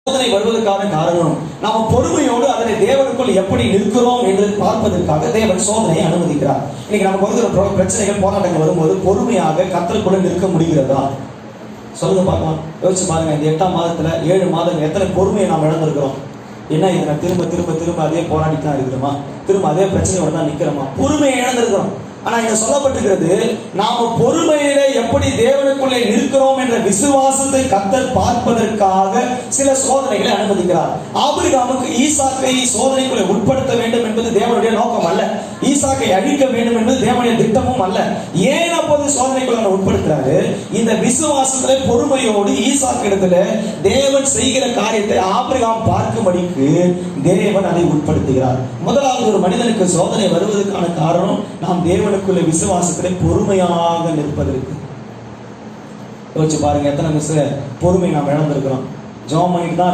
சோதனை வருவதற்கான காரணம் நாம் பொறுமையோடு அதனை தேவனுக்குள் எப்படி நிற்கிறோம் என்று பார்ப்பதற்காக தேவன் சோதனையை அனுமதிக்கிறார். இன்னைக்கு நமக்கு வருகிற பிரச்சனைகள் போராட்டங்கள் வரும்போது பொறுமையாக கர்த்தருக்குள்ள நிற்க முடிகிறதா? சொல்லுங்க பார்க்கலாம். யோசிச்சு பாருங்க. இந்த 8ஆம் மாதத்துல 7 மாதங்கள் எத்தனை பொறுமையை நாம் இழந்திருக்கிறோம். என்ன இதை நான் திரும்ப திரும்ப திரும்ப அதே போராடித்தான் இருக்கிறோமா? திரும்ப அதே பிரச்சனையோட தான் நிற்கிறோமா? பொறுமையை இழந்திருக்கிறோம். ஆனா இங்க சொல்லப்பட்டிருக்கிறது, நாம பொறுமையில எப்படி தேவனுக்குள்ளே நிற்கிறோம் என்ற விசுவாசத்தை கர்த்தர் பார்ப்பதற்காக சில சோதனைகளை அனுமதிக்கிறார். ஆபிரகாமுக்கு ஈசாக்கை சோதனைக்குள்ளே உட்படுத்த வேண்டும் என்பது தேவனுடைய நோக்கம் அல்ல. ஈசாக்கை அழிக்க வேண்டும் என்பது தேவனுடைய திட்டமும் அல்ல. ஏன் அப்போது சோதனைக்குள்ள உட்படுத்துறாரு? இந்த விசுவாசத்துல பொறுமையோடு ஈசாக்கு இடத்துல தேவன் செய்கிற காரியத்தை ஆபிரகாம் பார்க்கும்படிக்கு தேவன் அதை உட்படுத்துகிறார். முதலாவது, ஒரு மனிதனுக்கு சோதனை வருவதற்கான காரணம் நாம் தேவனுக்குள்ள விசுவாசத்திலே பொறுமையாக நிற்பதற்கு. யோசிச்சு பாருங்க, எத்தனை பொறுமை நாம் இழந்திருக்கிறோம். ஜெபம் பண்ணிட்டு தான்